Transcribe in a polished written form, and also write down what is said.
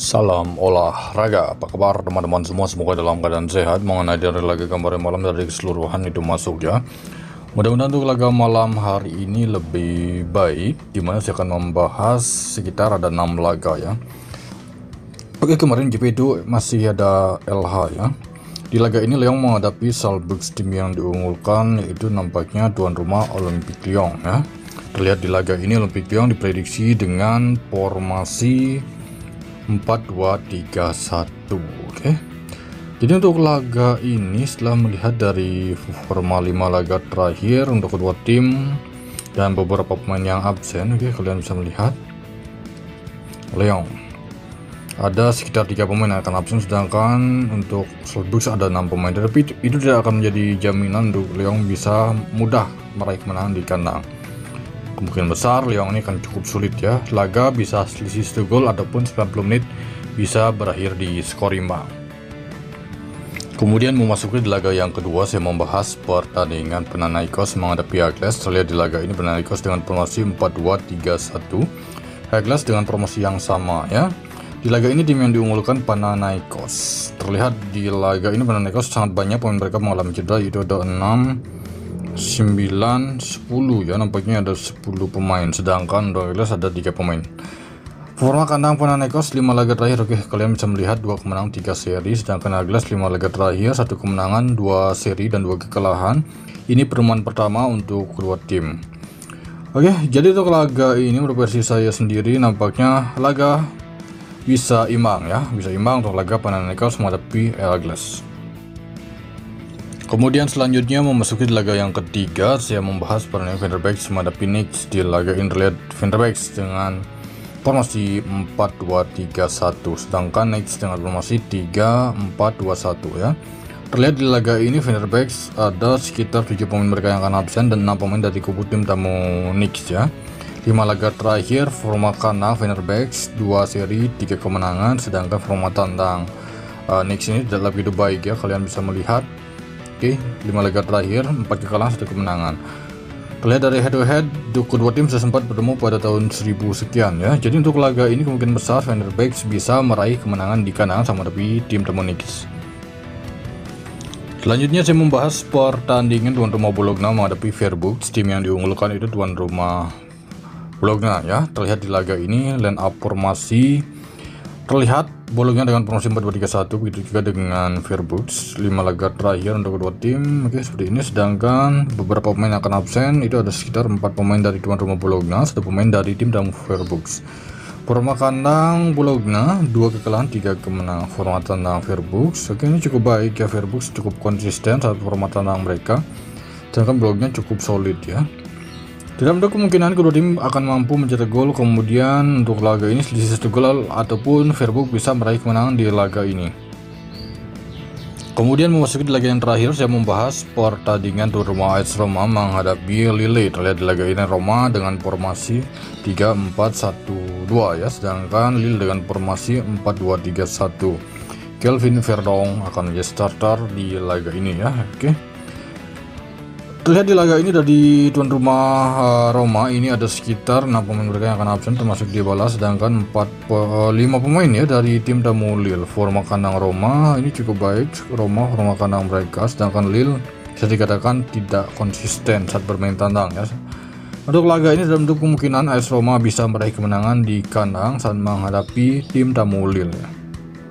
Salam olahraga, apa kabar teman-teman semua? Semoga dalam keadaan sehat. Mengenai dari laga gambar malam dari keseluruhan itu masuk ya. Mudah-mudahan untuk laga malam hari ini lebih baik, dimana saya akan membahas sekitar ada 6 laga ya. Oke, kemarin GP itu masih ada LH ya. Di laga ini Lyon menghadapi Salzburg, tim yang diunggulkan yaitu nampaknya tuan rumah Olympique Lyon ya. Terlihat di laga ini Olympique Lyon diprediksi dengan formasi 4-2-3-1. Oke. Jadi untuk laga ini setelah melihat dari forma 5 laga terakhir untuk kedua tim dan beberapa pemain yang absen, oke, kalian bisa melihat Lyon ada sekitar 3 pemain yang akan absen, sedangkan untuk Salzburg ada 6 pemain. Tapi itu tidak akan menjadi jaminan untuk Lyon bisa mudah meraih kemenangan di kandang. Kemungkinan besar Lyon ini akan cukup sulit ya. Laga bisa selisih 1 gol ataupun 90 menit bisa berakhir di skor imbang. Kemudian memasuki di laga yang kedua, saya membahas pertandingan Panathinaikos menghadapi Heracles. Terlihat di laga ini Panathinaikos dengan formasi 4-2-3-1, Heracles dengan formasi yang sama ya. Di laga ini tim yang diunggulkan Panathinaikos. Terlihat di laga ini Panathinaikos sangat banyak pemain mereka mengalami cedera, itu ada 6, 9, 10 ya, nampaknya ada 10 pemain, sedangkan untuk Heracles ada 3 pemain. Forma kandang Panathinaikos 5 laga terakhir, oke, kalian bisa melihat 2 kemenangan 3 seri, sedangkan Heracles 5 laga terakhir 1 kemenangan 2 seri dan 2 kekalahan. Ini pertemuan pertama untuk kedua tim. Oke, jadi untuk laga ini menurut versi saya sendiri nampaknya laga bisa imbang ya, bisa imbang untuk laga Panathinaikos menghadapi Heracles. Kemudian selanjutnya memasuki laga yang ketiga, saya membahas pertandingan Fenerbahce menghadapi Nice. Di laga ini terlihat Fenerbahce dengan formasi 4-2-3-1, sedangkan Nice dengan formasi 3-4-2-1 ya. Terlihat di laga ini Fenerbahce ada sekitar 7 pemain mereka yang akan absen dan 6 pemain dari kubu tim tamu Nice ya. 5 laga terakhir forma kandang Fenerbahce 2 seri 3 kemenangan, sedangkan forma tandang Nice ini tidak begitu baik ya, kalian bisa melihat. Oke, 5 laga terakhir 4 kekalahan 1 kemenangan. Terlihat dari head to head, kedua tim sudah sempat bertemu pada tahun 1000 sekian ya. Jadi untuk laga ini kemungkinan besar Fenerbahce bisa meraih kemenangan di kandang sama tapi tim tamu Nice. Selanjutnya saya membahas pertandingan tuan rumah Bologna menghadapi Freiburg. Tim yang diunggulkan itu tuan rumah Bologna ya. Terlihat di laga ini line up formasi terlihat Bologna dengan formasi 4-2-3-1, begitu juga dengan Freiburg. 5 laga terakhir untuk kedua tim, oke, seperti ini. Sedangkan beberapa pemain yang akan absen itu ada sekitar 4 pemain dari tuan rumah Bologna, 1 pemain dari tim tamu Freiburg. Forma kandang Bologna 2 kekalahan 3 kemenangan. Forma tandang Freiburg, oke, ini cukup baik ya. Freiburg cukup konsisten saat forma tandang mereka, sedangkan Bologna cukup solid ya. Tidak ada kemungkinan kedua tim akan mampu mencetak gol, kemudian untuk laga ini selisih 1 gol ataupun Freiburg bisa meraih kemenangan di laga ini. Kemudian memasuki di laga yang terakhir, saya membahas pertandingan tuan rumah AS Roma menghadapi Lille. Terlihat di laga ini Roma dengan formasi 3-4-1-2 ya, sedangkan Lille dengan formasi 4-2-3-1. Kelvin Verdong akan menjadi starter di laga ini ya, oke. Terlihat di laga ini dari tuan rumah Roma ini ada sekitar 6 pemain mereka yang akan absen termasuk Dybala, sedangkan 5 pemain ya dari tim tamu Lille. Forma kandang Roma ini cukup baik, forma kandang mereka, sedangkan Lille bisa dikatakan tidak konsisten saat bermain tandang ya. Untuk laga ini dalam bentuk kemungkinan AS Roma bisa meraih kemenangan di kandang saat menghadapi tim tamu Lille ya.